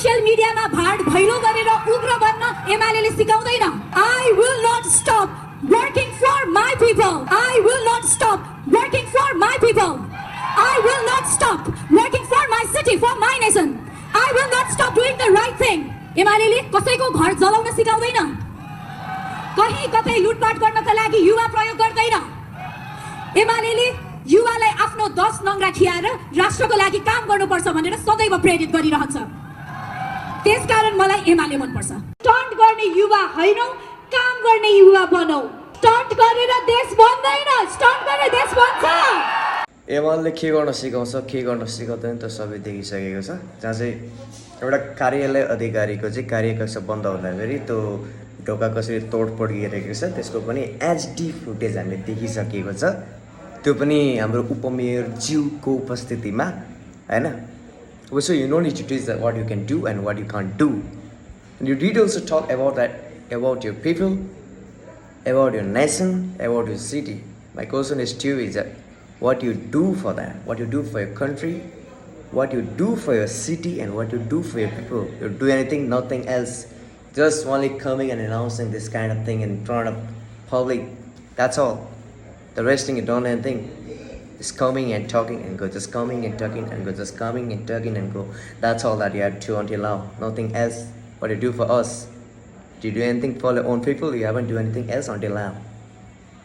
Social मिडियामा भाड भैलो गरेर उग्र बन्न एमालेले सिकाउँदैन। I will not stop working for my people. I will not stop working for my people. I will not stop working for my city, for my nation. I will not stop doing the right thing. एमालेले कसैको घर जलाउन सिकाउँदैन, कहीँ कतै लुटपाट गर्नका लागि युवा प्रयोग गर्दैन। एमालेले युवालाई आफ्नो 10 नङ्ग्रा खियाएर राष्ट्रको लागि काम गर्नुपर्छ भनेर सदैव प्रेरित गरिरहन्छ। त्यसकारण मलाई एमाले मनपर्छ। स्टन्ट गर्ने युवा हैनौ, काम गर्ने युवा बनौ। स्टन्ट गरेर देश बन्दैन, स्टन्ट गरेर देश बन्छ। एमाले के गर्न सिकाउँछ के गर्न सिकाउँदैन त सबै देखिसकेको छ। जहाँ चाहिँ एउटा कार्यालय अधिकारीको चाहिँ कार्यकक्ष बन्द हुँदाखेरि त्यो ढोका कसरी तोडफोड गरिरहेको छ त्यसको पनि एचडी फुटेज हामीले देखिसकेको छ। त्यो पनि हाम्रो उपमेयर ज्यूको उपस्थितिमा हैन। So you don't need to teach that what you can do and what you can't do. And you did also talk about that, about your people, about your nation, about your city. My question is to you is that what you do for that, what you do for your country, what you do for your city, and what you do for your people. You do anything, nothing else. Just only coming and announcing this kind of thing in front of public. That's all. The rest thing you don't anything. Just coming and talking and go, just coming and talking and go, just coming and talking and go. That's all that you have to until now. Nothing else. What you do for us. Do you do anything for your own people? You haven't do anything else until now.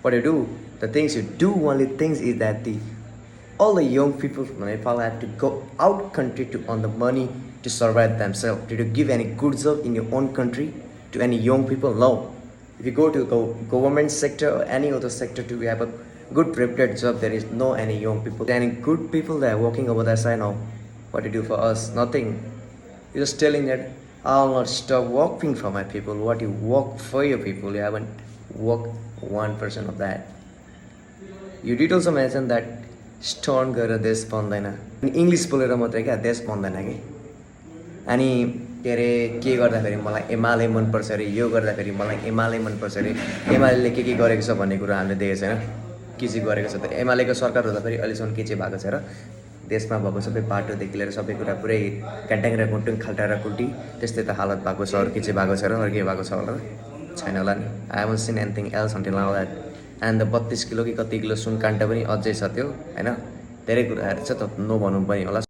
What you do, the things you do, only things is that all the young people from Nepal have to go out country to earn the money to survive themselves. Did you give any good job in your own country to any young people? No. If you go to the government sector or any other sector to have a good prepared job, there is no any young people. Any good people that are working over there side now. What you do for us? Nothing. You're just telling that I'll not stop working for my people. What you work for your people, you haven't worked 1% of that. You did also mention that stone गरेर देश बन्दैन अनि English बोलेर मात्रै क्या देश बन्दैन कि अनि के अरे के गर्दाखेरि मलाई एमाले मन पर्छ रे यो गर्दाखेरि मलाई एमाले मन पर्छ रे एमालेले के गरेको छ भन्ने कुरा हामीले देखेको छैन के चाहिँ गरेको छ त एमालेको सरकार हुँदा फेरि अहिलेसम्म के चाहिँ भएको छ र देशमा भएको सबै बाटोदेखि लिएर सबै कुरा पुरै क्यान्टाङ र कुन्टुङ खाल्टा र कुल्टी त्यस्तै त हालत भएको छ अरू के चाहिँ भएको छ र अरू के भएको छ होला छैन होला नि I haven't seen anything else until now that and the 32 kilo कि कति किलो सुन काण्ड पनि अझै छ त्यो हैन धेरै कुराहरु छ त नो भन्नु पनि होला